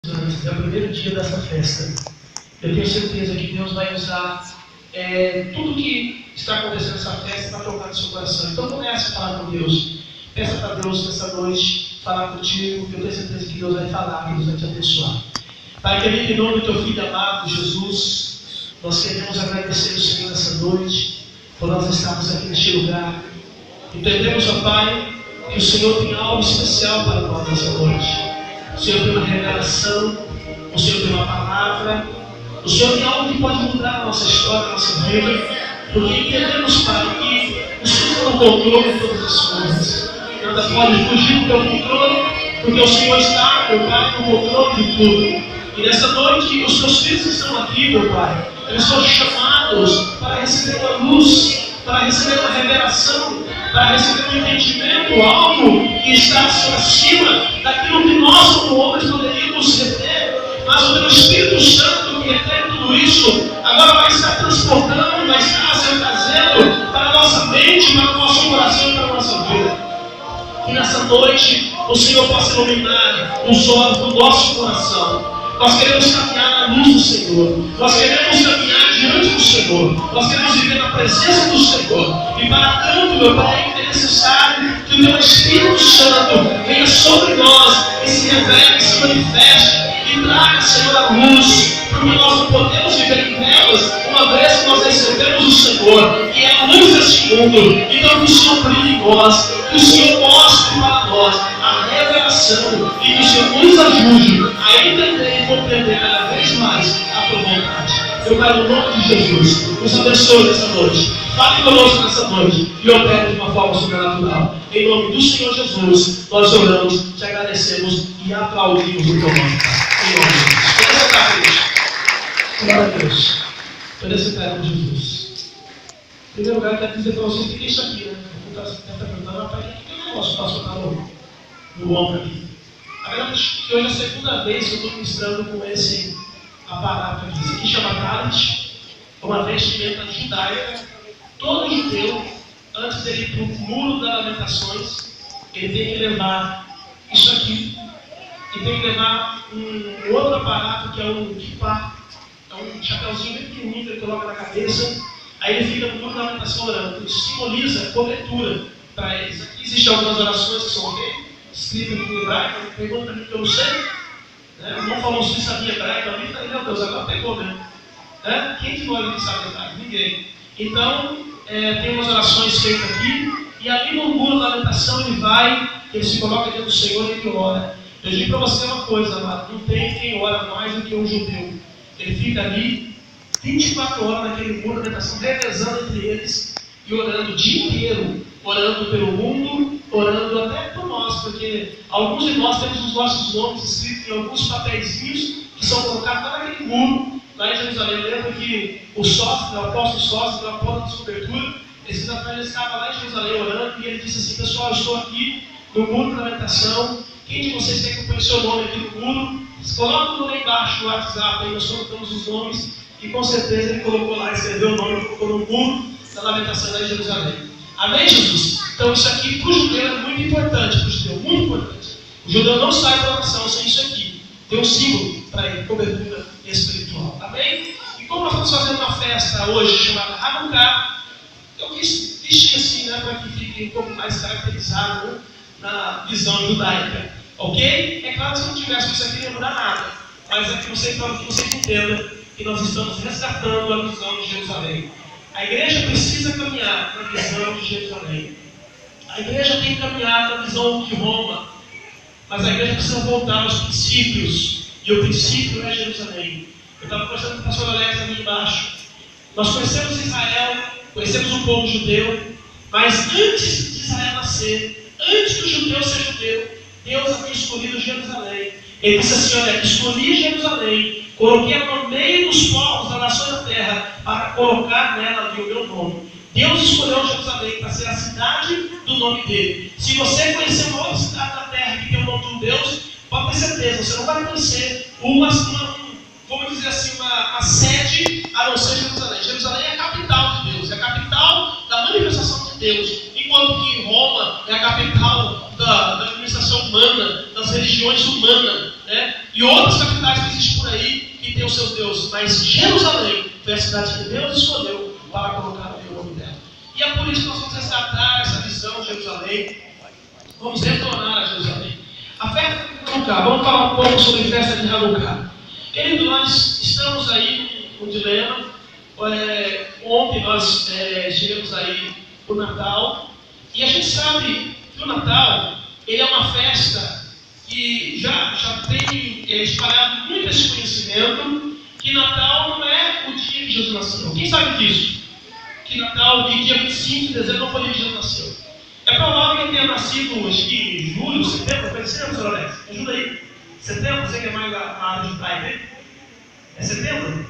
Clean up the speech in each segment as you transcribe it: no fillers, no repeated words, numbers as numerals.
É o primeiro dia dessa festa. Eu tenho certeza que Deus vai usar tudo que está acontecendo nessa festa para tocar no seu coração. Então comece a falar com Deus. Peça para Deus nessa noite falar contigo. Eu tenho certeza que Deus vai falar, que Deus vai te abençoar. Pai querido, em nome do teu Filho amado, Jesus, nós queremos agradecer o Senhor nessa noite, por nós estarmos aqui neste lugar. Entendemos, ó Pai, que o Senhor tem algo especial para nós nessa noite. O Senhor tem uma revelação, o Senhor tem uma palavra, o Senhor tem algo que pode mudar a nossa história, a nossa vida, porque entendemos, Pai, que o Senhor tem o controle de todas as coisas. Nada pode fugir do teu controle, porque o Senhor está, meu Pai, no controle de tudo. E nessa noite, os teus filhos estão aqui, meu Pai. Eles são chamados para receber uma luz, para receber uma revelação, para receber um entendimento, algo que está acima daquilo que nós, como homens, poderíamos reter. Mas o teu Espírito Santo, que retém tudo isso, agora vai estar transportando, vai estar trazendo para a nossa mente, para o nosso coração e para a nossa vida. Que nessa noite o Senhor possa iluminar os olhos do nosso coração. Nós queremos caminhar na luz do Senhor. Nós queremos caminhar diante do Senhor. Nós queremos viver na presença do Senhor. E para tanto, meu Pai, é necessário que o teu Espírito Santo venha sobre nós e se revele, se manifeste e traga, Senhor, a luz. Porque nós não podemos viver em trevas uma vez que nós recebemos o Senhor, que é a luz deste mundo. Então que o Senhor brilhe em nós, que o Senhor mostre para nós a revelação e que o Senhor nos ajude a entender e compreender cada vez mais a tua vontade. Eu quero no nome de Jesus, nos abençoe nessa noite. Fale conosco nessa noite e opere de uma forma sobrenatural. Em nome do Senhor Jesus, nós oramos, te agradecemos e aplaudimos o teu nome. Em nome de Jesus. Pode sentar, querido. Glória a Deus. Pode sentar com Jesus. Em primeiro lugar, eu quero dizer para vocês que isso aqui, né? Eu estou perguntando, rapaz, o que eu posso passar no ombro aqui? A verdade é que hoje é a segunda vez que eu estou ministrando com esse aparato aqui. Isso aqui chama Talit, é uma vestimenta judaica. Todo judeu, antes dele ir para o muro das lamentações, ele tem que levar isso aqui. E tem que levar um outro aparato que é um kippah, é um chapéuzinho bem pequenininho que ele coloca na cabeça. Aí ele fica no muro da lamentação orando. Isso simboliza cobertura para eles. Aqui existem algumas orações que são escritas em hebraico. Pergunta para mim que eu não sei. O irmão falou se sabia hebraico. Eu falei, meu Deus, agora pegou mesmo. Quem de nós aqui sabe hebraico? Ninguém. Então, tem umas orações feitas aqui. E ali no muro da lamentação ele se coloca diante do Senhor e ele ora. Eu digo para você uma coisa, amado. Não tem quem ora mais do que um judeu. Ele fica ali 24 horas naquele muro da lamentação, revezando entre eles e orando o dia inteiro, orando pelo mundo, orando até por nós, porque alguns de nós temos os nossos nomes escritos em alguns papeizinhos que são colocados lá naquele muro, lá em Jerusalém. Eu lembro que o apóstolo Sócio, na porta de cobertura, esses atletas estavam lá em Jerusalém orando, e ele disse assim: pessoal, eu estou aqui no muro da lamentação. Quem de vocês tem que pôr o seu nome aqui no muro? Coloca lá embaixo no WhatsApp, aí nós colocamos os nomes, e com certeza ele colocou lá, escreveu o nome, colocou no muro da lamentação lá em Jerusalém. Amém, Jesus? Então isso aqui para o judeu é muito importante, para o judeu, muito importante. O judeu não sai da oração sem isso aqui. Tem um símbolo para ele, cobertura espiritual. Amém? E como nós estamos fazendo uma festa hoje chamada Hanukkah, eu quis vestir assim, para que fique um pouco mais caracterizado na visão judaica. Ok? É claro que se não tivesse isso aqui, não ia mudar nada. Mas é que vocês entendam que nós estamos resgatando a visão de Jerusalém. A igreja precisa caminhar na visão de Jerusalém. A igreja tem que caminhar na visão de Roma. Mas a igreja precisa voltar aos princípios. E o princípio é Jerusalém. Eu estava conversando com o pastor Alex ali embaixo. Nós conhecemos Israel, conhecemos o povo judeu. Mas antes de Israel nascer, antes do judeu ser judeu, Deus havia escolhido Jerusalém. Ele disse assim: olha, escolhi Jerusalém, coloquei no meio dos povos da nação da terra, para colocar nela o meu nome. Deus escolheu Jerusalém para ser a cidade do nome dele. Se você conhecer uma outra cidade da terra que tem o nome de um Deus, pode ter certeza, você não vai conhecer vamos dizer assim, uma sede a não ser Jerusalém. Jerusalém é a capital de Deus, é a capital da manifestação de Deus. Enquanto que Roma é a capital da administração humana, das religiões humanas, né? E outras capitais seu Deus, mas Jerusalém foi a cidade que Deus escolheu para colocar o meu nome dela. E é por isso que nós vamos resgatar essa visão de Jerusalém. Vamos retornar a Jerusalém. A festa de Hanukkah, vamos falar um pouco sobre a festa de Hanukkah. Querido, nós estamos aí no dilema. Ontem nós estivemos aí para o Natal. E a gente sabe que o Natal, ele é uma festa que já tem espalhado muito esse conhecimento, que Natal não é o dia que Jesus nasceu. Quem sabe disso? Que Natal, de dia 25 de dezembro, não foi o dia que Jesus nasceu. É provável que ele tenha nascido, acho que em julho, setembro, foi setembro, senhor Alex? Me ajuda aí. Setembro, você que é mais na área de praia, né? É setembro?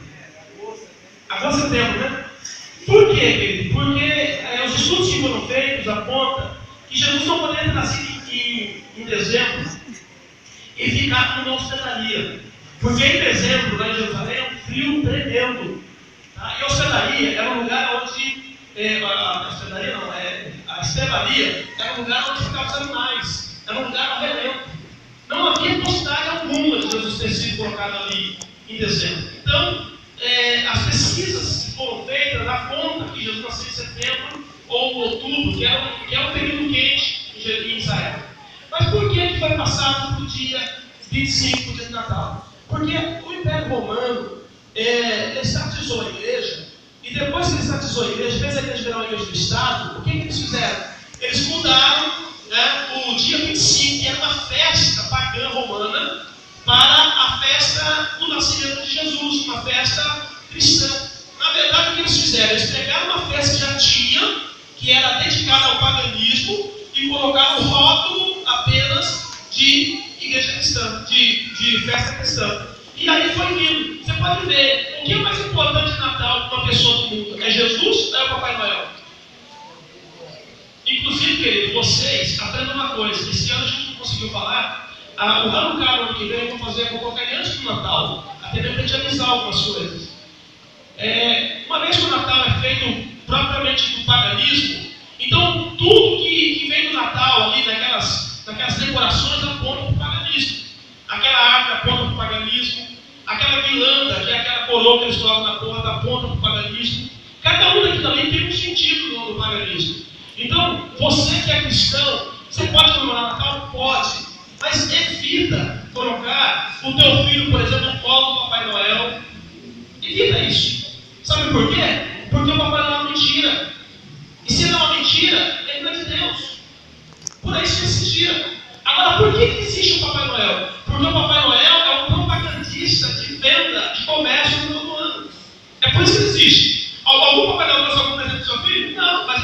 Agosto, setembro, né? Por quê, querido? Porque os estudos que foram feitos apontam que Jesus não poderia ter nascido em dezembro e ficar numa hospedaria. Porque em dezembro, lá em Jerusalém, é um frio tremendo. Tá? E a hospedaria era um lugar onde. A estrebaria era um lugar onde ficavam os animais. Era um lugar ao relento. Não havia possibilidade alguma de Jesus ter sido colocado ali em dezembro. Então, as pesquisas que foram feitas apontam que Jesus nasceu em setembro ou outubro, que é um período quente em Israel. Mas por que foi passado para o dia 25 de Natal? Porque o Império Romano estatizou a igreja, e depois que ele estatizou a igreja, fez a igreja virar uma igreja do Estado, o que eles fizeram? Eles mudaram o dia 25, que era uma festa pagã romana, para a festa do nascimento de Jesus, uma festa cristã. Na verdade, o que eles fizeram? Eles pegaram uma festa que já tinha, que era dedicada ao paganismo, e colocaram o rótulo apenas de igreja cristã, de festa cristã. E aí foi vindo. Você pode ver, o que é mais importante de Natal para uma pessoa do mundo? É Jesus ou é o Papai Noel? Inclusive, querido, vocês aprendam uma coisa. Esse ano a gente não conseguiu falar. O Hanukkah no ano que vem eu vou colocar ele antes do Natal, até mesmo para te avisar algumas coisas. Uma vez que o Natal é feito propriamente do paganismo, então tudo que vem do Natal ali, naquelas decorações, aponta para o paganismo. Aquela árvore aponta para o paganismo, aquela guirlanda, que é aquela coroa que eles colocam na porta, aponta para o paganismo. Cada um daquilo ali tem um sentido no paganismo. Então, você que é cristão, você pode comemorar o Natal? Pode. Mas evita colocar o teu filho, por exemplo, no colo do Papai Noel. Evita isso. Sabe por quê? Porque o Papai Noel é uma mentira. E se ele é uma mentira, ele não é de Deus. Por isso que ele se tira. Agora, por que existe o Papai Noel? Porque o Papai Noel é um propagandista de venda, de comércio no todo ano. É por isso que ele existe. Algum Papai Noel trouxe algum presente do seu filho? Não, mas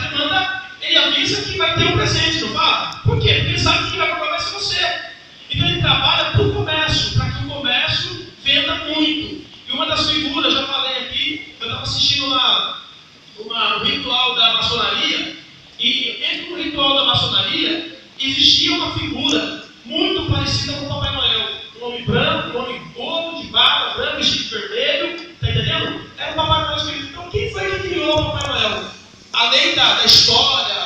ele avisa que vai ter um presente, não fala? Por quê? Porque ele sabe que quem vai comprar vai ser você. Então ele trabalha para o comércio, para que o comércio venda muito. E uma das figuras, já falei aqui, eu estava assistindo um ritual da maçonaria, e entre o ritual da maçonaria existia uma figura muito parecida com o Papai Noel. Um homem branco, um homem gordo, de barba branca, vestido de vermelho, está entendendo? Era o Papai Noel escolhido. Então quem foi que criou o Papai Noel? Além da história,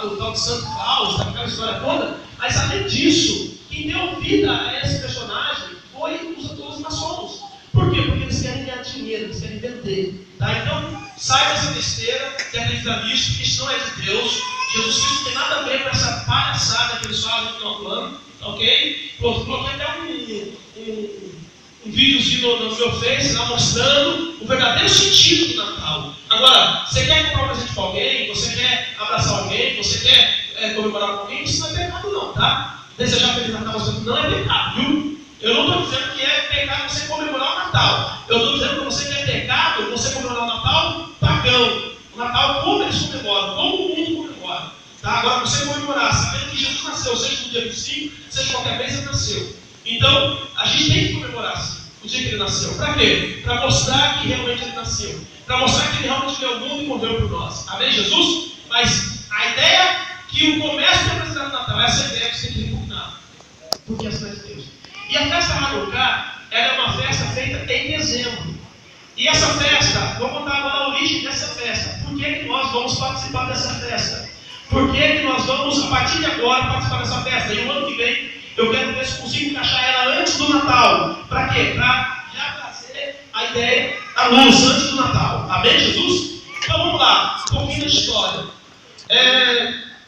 do tal de Santo Claus, daquela história toda, mas além disso, quem deu vida a esse personagem foi os maçons. Por quê? Porque eles querem ganhar dinheiro, eles querem vender. Tá? Então, sai dessa besteira que acredita nisso, que isso não é de Deus. Jesus Cristo não tem nada a ver com essa palhaçada que eles fazem no final do ano, ok? Coloquei até um videozinho no meu Face lá mostrando o verdadeiro sentido do Natal. Agora, você quer comprar um presente para alguém, você quer abraçar alguém, você quer comemorar com alguém, isso não é pecado não, tá? Desejar Feliz Natal você não é pecado, viu? Eu não estou dizendo que é pecado você comemorar o Natal. Eu estou dizendo que você quer pecado você comemorar o Natal pagão. O Natal como eles comemoram, todo mundo comemora. Tá? Agora você comemorar, sabendo que Jesus nasceu, seja no dia 25, seja qualquer vez ele nasceu. Então, a gente tem que comemorar assim, o dia que ele nasceu. Para quê? Para mostrar que realmente ele nasceu. Para mostrar que ele realmente veio ao mundo e morreu por nós. Amém, Jesus? Mas a ideia que o comércio tem apresentado no Natal, essa ideia que você tem que repugnar. Porque essa não é de Deus. E a festa Hanukkah, ela é uma festa feita em dezembro. E essa festa, vou contar agora a origem dessa festa. Por que nós vamos participar dessa festa? Por que nós vamos, a partir de agora, participar dessa festa? E o ano que vem, eu quero ver se consigo encaixar ela antes do Natal. Para quê? Para já ideia da luz antes do Natal. Amém, Jesus? Então vamos lá, um pouquinho da história.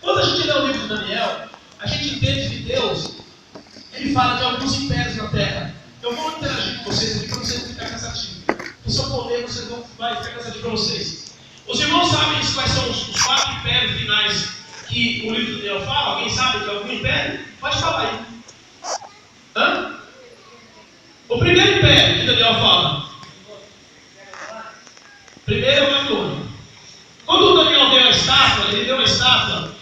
Quando a gente lê o livro de Daniel, a gente entende que Deus, ele fala de alguns impérios na Terra. Eu vou interagir com vocês aqui para vocês não ficarem cansativos. Se eu for ler, vocês vão ficar cansativo para vocês. Os irmãos sabem quais são os 4 impérios finais que o livro de Daniel fala? Alguém sabe de algum império? Pode falar aí. Hã? O primeiro império que Daniel fala. Primeiro é o Babilônia. Quando o Daniel deu a estátua, ele deu uma estátua,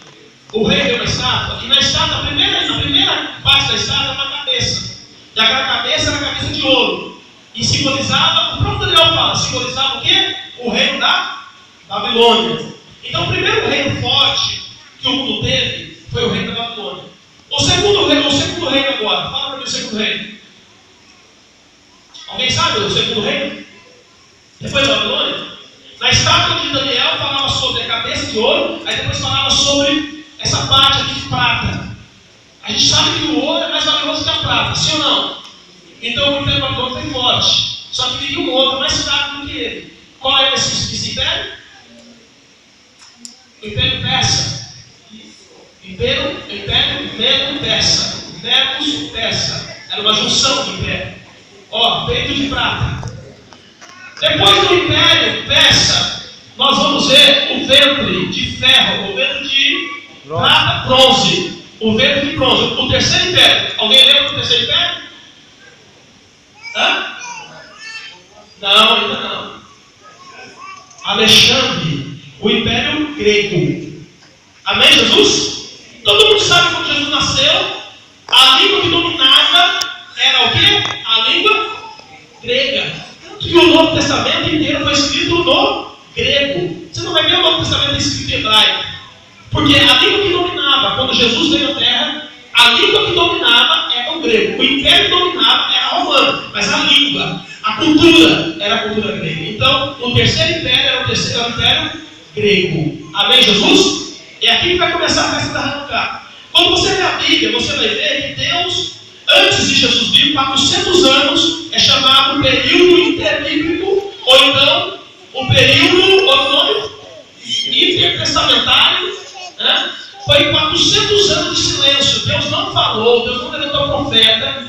o rei deu uma estátua, e na estátua, a primeira parte da estátua é uma cabeça. E aquela cabeça era a cabeça de ouro. E simbolizava, o próprio Daniel fala, simbolizava o quê? O reino da Babilônia. Então o primeiro reino forte que o mundo teve foi o reino da Babilônia. O segundo reino agora, fala para mim o segundo reino. Alguém sabe o segundo reino? Depois da Babilônia? Na estátua de Daniel falava sobre a cabeça de ouro, aí depois falava sobre essa parte aqui de prata. A gente sabe que o ouro é mais valioso que a prata, sim ou não? Então o império babilônico foi forte. Só que viria um outro mais fraco do que ele. Qual é esse império? O Império Persa. Império Medo-Persa. Medo-Persa. Era uma junção de império. Feito de prata. Depois do Império Persa, nós vamos ver o ventre de ferro, o ventre de prata, bronze. O ventre de bronze. O terceiro império. Alguém lembra do terceiro império? Hã? Não, ainda não. Alexandre, o Império Grego. Amém, Jesus? Todo mundo sabe quando Jesus nasceu, a língua que dominava era o quê? A língua grega. Tanto que o Novo Testamento inteiro foi escrito no grego. Você não vai ver o Novo Testamento escrito em hebraico. Porque a língua que dominava, quando Jesus veio à Terra, a língua que dominava era o grego. O império que dominava era romano. Mas a língua, a cultura, era a cultura grega. Então, o terceiro império era o império grego. Amém, Jesus? É aqui que vai começar a festa da Hanukkah. Quando você lê a Bíblia, você vai ver que Deus, antes de Jesus vir, 400 anos, é chamado o período interbíblico, ou então o período intertestamentário, né? Foi 400 anos de silêncio. Deus não falou, Deus não levantou profeta.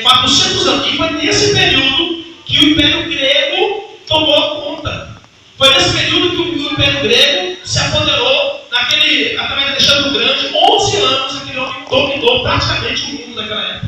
400 anos. E foi nesse período que o Império Grego tomou conta. Foi nesse período que o Império Grego se apoderou, através de Alexandre o Grande. 11 anos aquele homem dominou praticamente o mundo daquela época.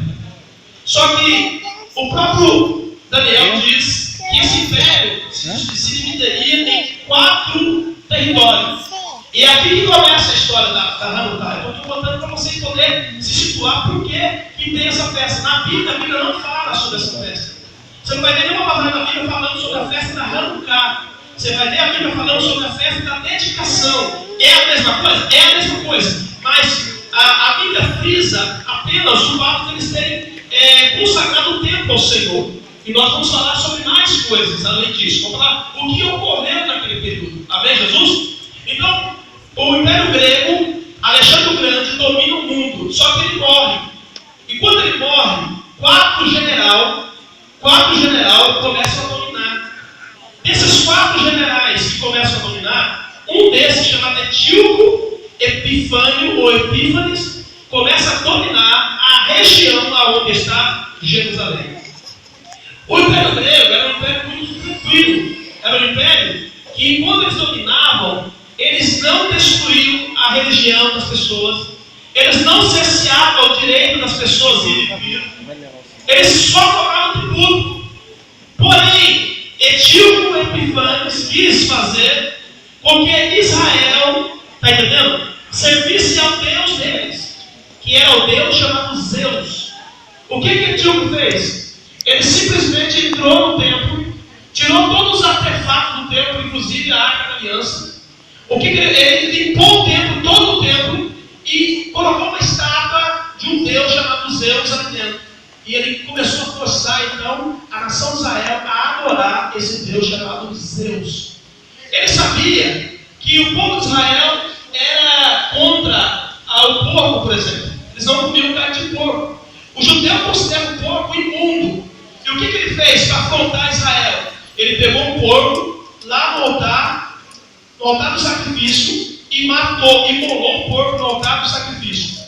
Só que o próprio Daniel diz que esse império se dividiria em 4 territórios. E é aqui que começa a história da Hanukkah. Eu estou contando para vocês poderem se situar por que tem essa festa. Na Bíblia, a Bíblia não fala sobre essa festa. Você não vai ver nenhuma palavra na Bíblia falando sobre a festa da Hanukkah. Você vai ver a Bíblia falando sobre a festa da dedicação. É a mesma coisa? É a mesma coisa. Mas a Bíblia frisa apenas o fato de eles terem consagrado o templo ao Senhor. E nós vamos falar sobre mais coisas além disso. Vamos falar o que ocorreu naquele período. Amém, Jesus? Então, o Império Grego, Alexandre o Grande, domina o mundo. Só que ele morre. E quando ele morre, 4 generais começam a dominar. Desses 4 generais que começam a dominar, um desses, chamado Etíoco Epifânio, ou Epífanes, começa a dominar a região onde está Jerusalém. O Império Grego era um império muito tranquilo. Era um império que, quando eles dominavam, eles não destruíam a religião das pessoas. Eles não cerceavam o direito das pessoas de viver. Eles só cobravam tributo. Porém, Etíoco Epifânes quis fazer com que Israel, está entendendo? Servisse ao Deus deles, que era o Deus chamado Zeus. O que Etíoco fez? Ele simplesmente entrou no templo, tirou todos os artefatos do templo, inclusive a Arca da Aliança. Ele limpou o templo, todo o templo, e colocou uma estátua de um Deus chamado Zeus ali dentro. E ele começou a forçar, então, a nação de Israel a adorar esse Deus chamado Zeus. Ele sabia que o povo de Israel era contra o porco, por exemplo. Eles não comiam carne de porco. O judeu considera o porco imundo. E o que ele fez para afrontar Israel? Ele pegou um porco lá no altar do sacrifício, e matou, imolou o porco no altar do sacrifício.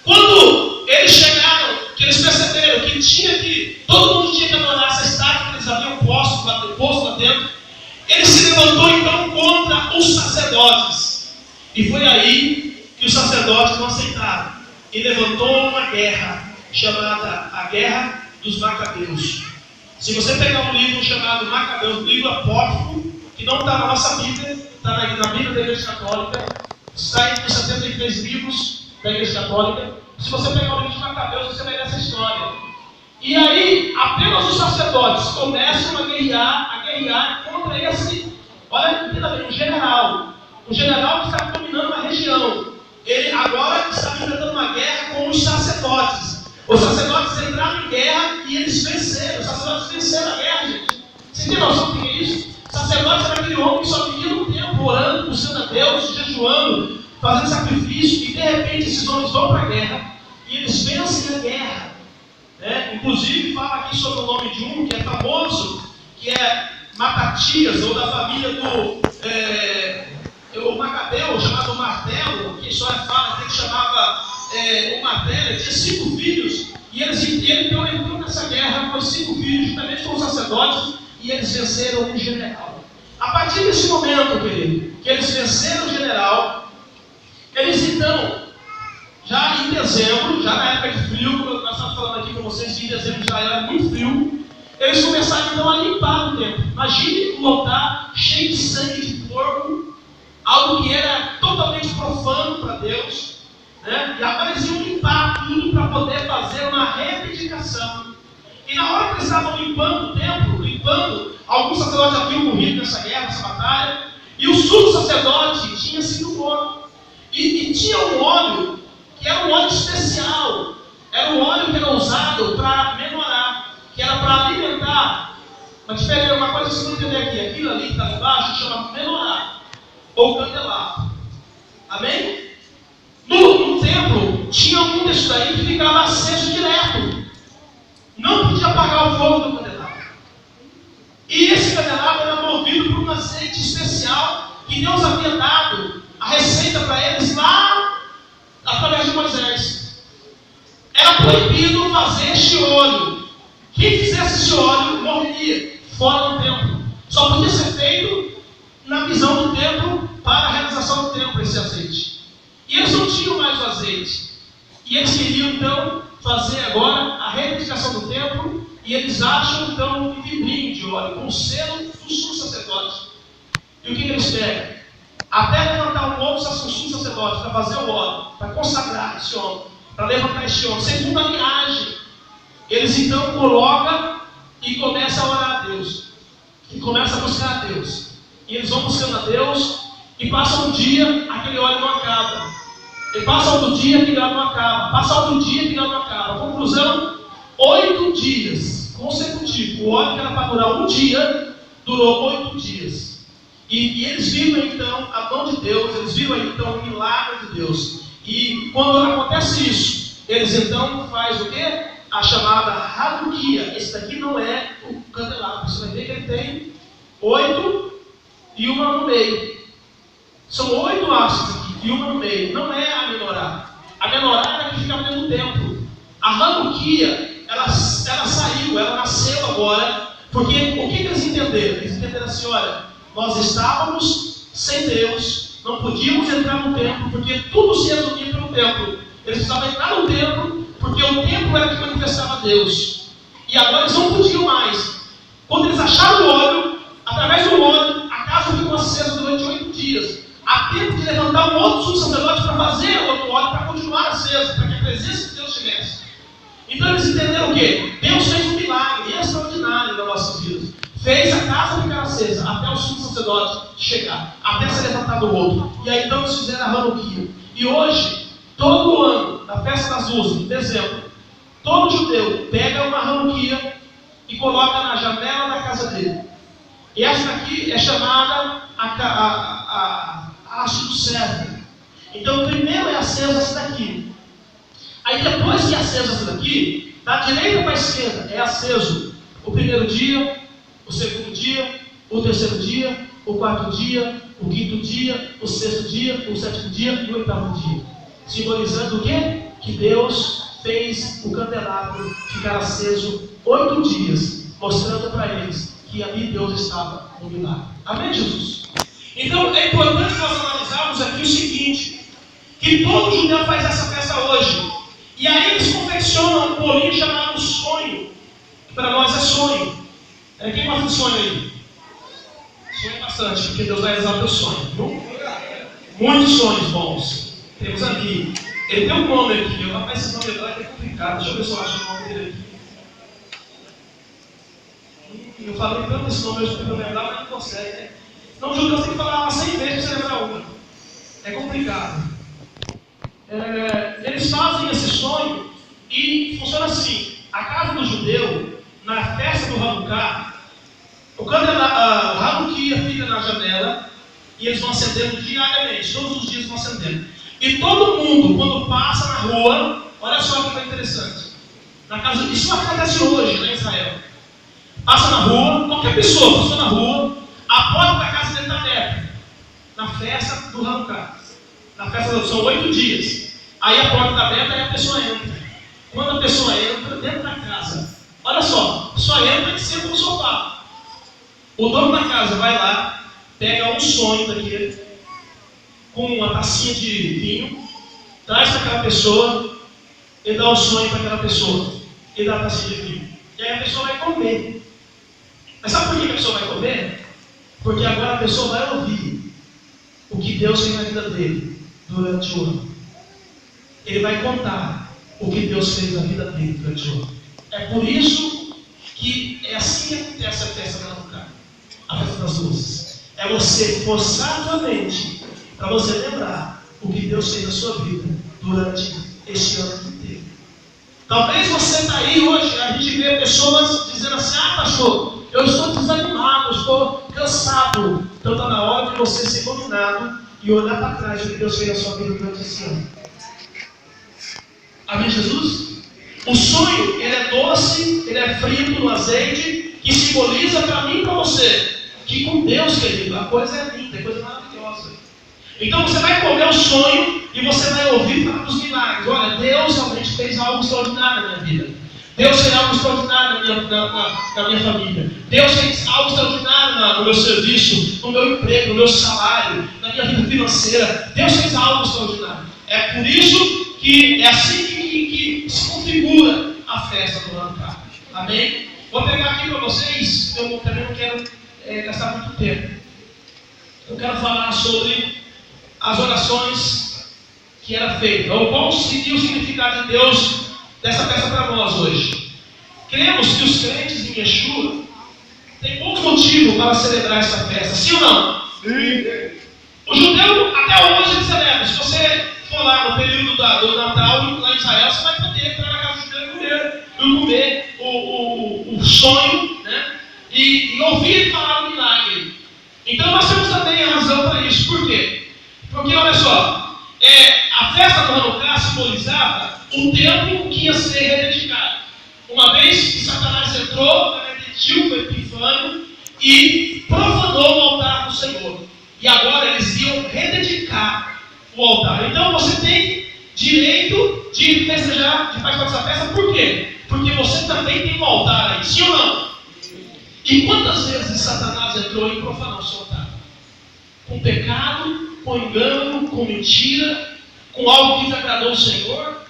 Quando eles chegaram, que eles perceberam que todo mundo tinha que adorar essa estátua que eles haviam posto lá dentro, ele se levantou então contra os sacerdotes. E foi aí que os sacerdotes não aceitaram. E levantou uma guerra, chamada a Guerra dos Macabeus. Se você pegar um livro chamado Macabeus, um livro apócrifo, que não está na nossa Bíblia, está na Bíblia da Igreja Católica, está entre os 73 livros da Igreja Católica. Se você pegar o livro de Macabeus, você vai ver essa história. E aí, apenas os sacerdotes começam a guerrear contra esse, olha, entenda bem, um general que está dominando uma região. Ele agora está enfrentando uma guerra com os sacerdotes. Os sacerdotes entraram em guerra e eles venceram. Os sacerdotes venceram a guerra, gente. Você tem noção do que é isso? Sacerdote era aquele homem que só vivia no templo, orando, buscando a Deus, jejuando, fazendo sacrifício, e de repente esses homens vão para a guerra e eles vencem a guerra. Inclusive fala aqui sobre o nome de um que é famoso, que é Matatias, ou da família do o Macabeu, chamado Martelo, que a história fala que ele chamava o Martelo. Ele tinha 5 filhos, e ele então entrou nessa guerra com os 5 filhos, juntamente com os sacerdotes, e eles venceram o general. A partir desse momento, querido, que eles venceram o general, eles então, já em dezembro, já na época de frio, como nós estamos falando aqui com vocês, que em dezembro já era muito frio, eles começaram então a limpar o templo. Imagine um altar cheio de sangue de porco, algo que era totalmente profano para Deus, né? E agora eles iam limpar tudo para poder fazer uma reivindicação. E na hora que eles estavam limpando o templo, alguns sacerdotes haviam morrido nessa guerra, nessa batalha, e o sumo sacerdote tinha sido morto. E tinha um óleo que era um óleo especial, era um óleo que era usado para menorá, que era para alimentar. Mas diferente, uma coisa que vocês vão entender aqui, aquilo ali que está embaixo chama menorá, ou candelabro. Amém? No templo, tinha um desses daí que ficava aceso direto. Não podia apagar o fogo do candelabro. E esse candelabro era movido por um azeite especial que Deus havia dado a receita para eles lá através de Moisés. Era proibido fazer este óleo. Quem fizesse esse óleo morreria fora do templo. Só podia ser feito na visão do templo, para a realização do templo, esse azeite. E eles não tinham mais o azeite. E eles queriam então fazer agora a reivindicação do templo, e eles acham então um vidrinho de óleo com o selo do sumo sacerdote. E o que eles pegam? Até levantar um outro sumo sacerdote para fazer o óleo, para consagrar esse homem, para levantar esse homem, segundo a linhagem, eles então colocam e começam a orar a Deus, e começam a buscar a Deus. E eles vão buscando a Deus, e passa um dia, aquele óleo não acaba. E passa outro dia, aquele óleo não acaba. Passa outro dia, aquele óleo não acaba. Conclusão, 8 dias consecutivos. O óleo que era para durar um dia, durou 8 dias. E eles viram então a mão de Deus, eles viram então o milagre de Deus. E quando acontece isso, eles então fazem o quê? A chamada Hanuquia. Esse daqui não é o candelabro. Você vai ver que ele tem 8 e uma no meio. São 8 hastes aqui e uma no meio. Não é a menorá. A menorá era que ficava dentro do templo. A Hanuquia, ela saiu, ela nasceu agora. Porque o que eles entenderam? Eles entenderam assim: olha, nós estávamos sem Deus, não podíamos entrar no templo, porque tudo se resumia pelo templo. Eles precisavam entrar no templo, porque o templo era que manifestava Deus. E agora eles não podiam mais. Quando eles acharam o óleo, através do óleo, a casa ficou acesa durante 8 dias. Há tempo de levantar um outro sumo sacerdote para fazer outro óleo, para continuar acesa, para que a presença de Deus estivesse. Então eles entenderam o quê? Deus fez um milagre extraordinário nas nossas vidas. Fez a casa ficar acesa, até o sumo sacerdote chegar, até ser levantado o outro. E aí então eles fizeram a Hanuquia. E hoje, todo ano, na festa das luzes, em dezembro, todo judeu pega uma Hanuquia e coloca na janela da casa dele. E essa daqui é chamada a haste do servo. Então primeiro é acesa essa daqui. Aí depois que é acesa essa daqui, da direita para a esquerda é aceso o primeiro dia, o segundo dia, o terceiro dia, o quarto dia, o quinto dia, o sexto dia, o sétimo dia e o oitavo dia. Simbolizando o quê? Que Deus fez o candelabro ficar aceso 8 dias, mostrando para eles que ali Deus estava no milagre. Amém, Jesus? Então é importante nós analisarmos aqui o seguinte, que todo judeu faz essa festa hoje. E aí eles confeccionam um bolinho chamado sonho, que para nós é sonho. Quem gosta de sonho aí? Sonho bastante, porque Deus vai realizar o teu sonho, viu? Muitos sonhos bons. Temos aqui. Ele tem um nome aqui, rapaz, esse nome é complicado. Deixa eu ver se eu acho o nome dele aqui. Eu falei tanto esse nome, eu estou tentando lembrar, mas não consegue, né? Então o judeu tem que falar 100 vezes para você lembrar uma. É complicado. Eles fazem esse sonho e funciona assim. A casa do judeu, na festa do Hanukkah, o Hanukkah fica na janela e eles vão acendendo diariamente, todos os dias vão acendendo. E todo mundo, quando passa na rua, olha só que coisa interessante. Na casa, isso acontece hoje, né, em Israel. Passa na rua, qualquer pessoa passou na rua, a porta da casa dele está aberta. Na festa do Hanukkah. Na festa são 8 dias. Aí a porta está aberta e a pessoa entra. Quando a pessoa entra dentro da casa, olha só entra e senta no sofá. O dono da casa vai lá, pega um sonho daquele, com uma tacinha de vinho, traz para aquela pessoa e dá o sonho para aquela pessoa. E dá a tacinha de vinho. E aí a pessoa vai comer. Mas sabe por que a pessoa vai comer? Porque agora a pessoa vai ouvir o que Deus fez na vida dele durante o ano. Ele vai contar o que Deus fez na vida dele durante o ano. É por isso que é assim que acontece a festa da Hanukkah, a festa das luzes. É você forçar a sua mente para você lembrar o que Deus fez na sua vida durante este ano inteiro. Talvez você está aí hoje, a gente vê pessoas dizendo assim: pastor, eu estou desanimado, eu estou cansado. Então está na hora de você ser iluminado e olhar para trás o que Deus fez na sua vida durante esse ano. Amém, Jesus? O sonho, ele é doce, ele é frito no azeite, que simboliza para mim e para você que com Deus, querido, a coisa é linda, a coisa é maravilhosa. Então você vai comer o sonho e você vai ouvir falar dos milagres. Olha, Deus realmente fez algo extraordinário na minha vida. Deus fez algo extraordinário na minha família. Deus fez algo extraordinário no meu serviço, no meu emprego, no meu salário, na minha vida financeira. Deus fez algo extraordinário. É por isso que é assim que se configura a festa do Hanukkah. Amém? Vou pegar aqui para vocês, eu também não quero gastar muito tempo. Eu quero falar sobre as orações que era feita, ou qual seria o significado de Deus dessa festa para nós hoje. Cremos que os crentes em Yeshua têm bom motivo para celebrar essa festa, sim ou não? Sim. O judeu até hoje ele celebra. Se você for lá no período do Natal, lá em Israel, você vai poder entrar na casa do judeu e comer o sonho, né? E ouvir falar o milagre. Então nós temos também a razão para isso. Por quê? Porque olha só, a festa do Hanukkah simbolizava o templo que ia ser rededicado. Uma vez que Satanás entrou, repetiu o Epifânio e profanou o altar do Senhor. E agora eles iam rededicar o altar. Então você tem direito de festejar, de participar dessa festa. Por quê? Porque você também tem um altar aí, sim ou não? E quantas vezes Satanás entrou e profanou o seu altar? Com pecado, com engano, com mentira, com algo que desagradou o Senhor.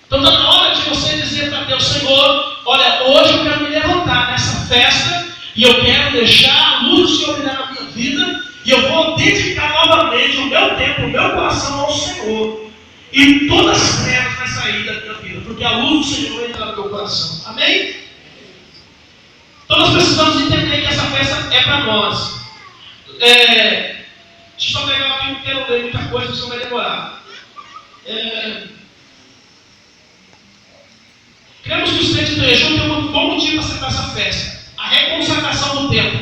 Então está na hora de você dizer para Deus: Senhor, olha, hoje eu quero me levantar nessa festa e eu quero deixar a luz do Senhor brilhar na minha vida e eu vou dedicar novamente o meu tempo, o meu coração ao Senhor. E todas as trevas vão sair da minha vida, porque a luz do Senhor vai entrar no meu coração. Amém? Então nós precisamos entender que essa festa é para nós. Deixa eu só pegar aqui, não quero ler muita coisa, senão vai demorar. Cremos que os crentes do Yeshua têm um bom motivo para celebrar essa festa. A reconsagração do templo.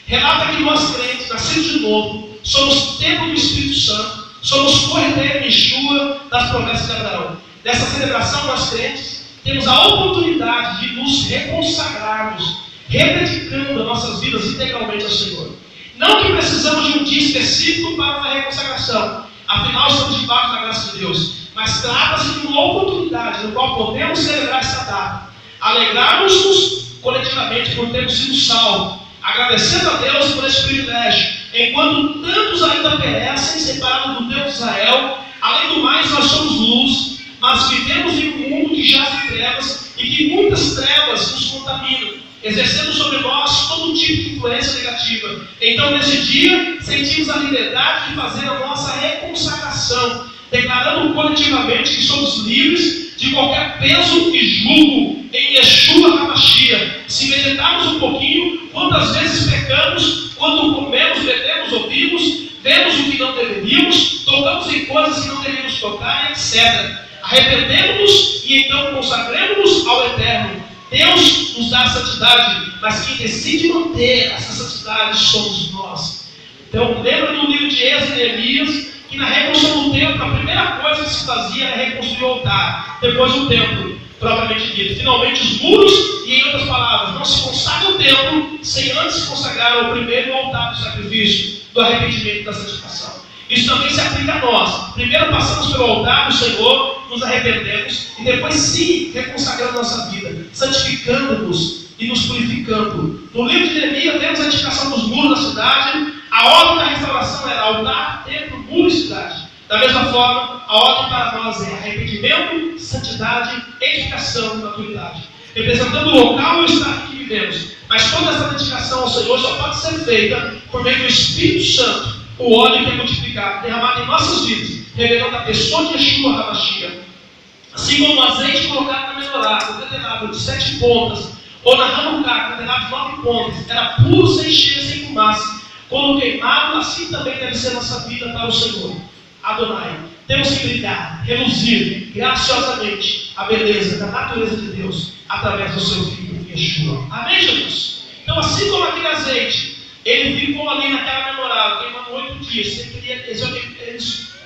Relata que nós crentes, nascidos de novo, somos templo do Espírito Santo, somos corredeiro em Yeshua das promessas de Abraão. Nessa celebração, nós crentes temos a oportunidade de nos reconsagrarmos, rededicando consagrando as nossas vidas integralmente ao Senhor. Não que precisamos de um dia específico para uma reconsagração, afinal estamos debaixo da graça de Deus, mas trata-se de uma oportunidade no qual podemos celebrar essa data, alegrarmos-nos coletivamente por termos sido salvos, agradecendo a Deus por esse privilégio, enquanto tantos ainda perecem separados do Deus de Israel. Além do mais, nós somos luz, mas vivemos em um mundo que jaz em trevas e que muitas trevas nos contaminam, exercendo sobre nós todo tipo de influência negativa. Então, nesse dia, sentimos a liberdade de fazer a nossa reconsagração, declarando coletivamente que somos livres de qualquer peso e jugo em Yeshua HaMashiach. Se meditarmos um pouquinho, quantas vezes pecamos, quando comemos, bebemos, ouvimos, vemos o que não deveríamos, tocamos em coisas que não deveríamos tocar, etc. Arrependemos-nos e então consagremos-nos ao Eterno. Deus nos dá a santidade, mas quem decide manter essa santidade somos nós. Então, lembra do livro de Êxodo e Neemias, que na reconstrução do templo, a primeira coisa que se fazia era reconstruir o altar, depois o templo, propriamente dito. Finalmente os muros, e em outras palavras, não se consagra o templo sem antes consagrar o primeiro altar do sacrifício, do arrependimento e da santificação. Isso também se aplica a nós. Primeiro passamos pelo altar do Senhor, nos arrependemos, e depois sim reconsagramos nossa vida, santificando-nos e nos purificando. No livro de Neemias vemos a edificação dos muros da cidade. A ordem da restauração era altar, templo, muro e cidade. Da mesma forma, a ordem para nós é arrependimento, santidade, edificação e maturidade. Representando o local e o estado que vivemos. Mas toda essa dedicação ao Senhor só pode ser feita por meio do Espírito Santo, o óleo que é multiplicado, derramado em nossas vidas, revelando a pessoa de Yeshua HaMashiach. Assim como o azeite colocado na menorá, no candelabro de 7 pontas, ou na Hanukkah, candelabro de 9 pontas, era puro, sem cheiro, sem fumaça. Quando queimado, assim também deve ser nossa vida para o Senhor. Adonai, temos que brilhar, reluzir graciosamente a beleza da natureza de Deus através do seu Filho Yeshua. Amém, Jesus? Então, assim como aquele azeite, ele ficou ali naquela menorá, queimando 8 dias,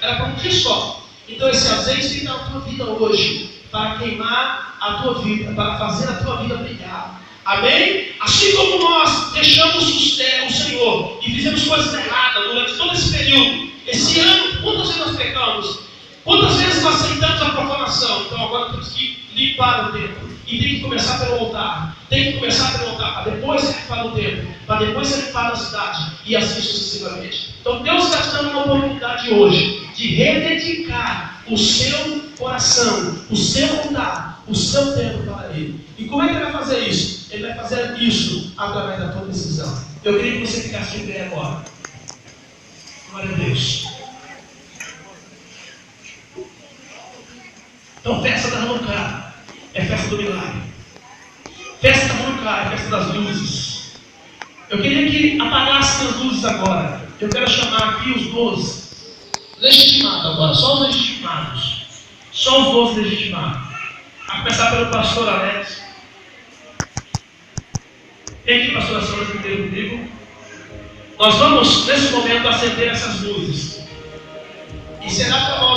era para um dia só. Então, esse azeite tem na tua vida hoje, para queimar a tua vida, para fazer a tua vida brilhar. Amém? Assim como nós deixamos o Senhor e fizemos coisas erradas durante todo esse período, esse ano, quantas vezes nós pecamos? Quantas vezes nós aceitamos a profanação? Então agora temos que limpar o templo. E tem que começar pelo altar. Tem que começar pelo altar, para depois ser limpado o templo, para depois ser limpado a cidade, e assim sucessivamente. Então Deus está te dando uma oportunidade hoje de rededicar o seu coração, o seu altar, o seu templo para Ele. E como é que Ele vai fazer isso? Ele vai fazer isso através da tua decisão. Eu queria que você ficasse de pé agora. Glória a Deus. Então, festa da Hanukkah é festa do milagre. Festa da Hanukkah é festa das luzes. Eu queria que apagassem as luzes agora. Eu quero chamar aqui os 12 legitimados agora, só os legitimados. Só os 12 legitimados. A começar pelo pastor Alex. Vem aqui, pastor Alex, que tem comigo. Nós vamos, nesse momento, acender essas luzes. E será para nós.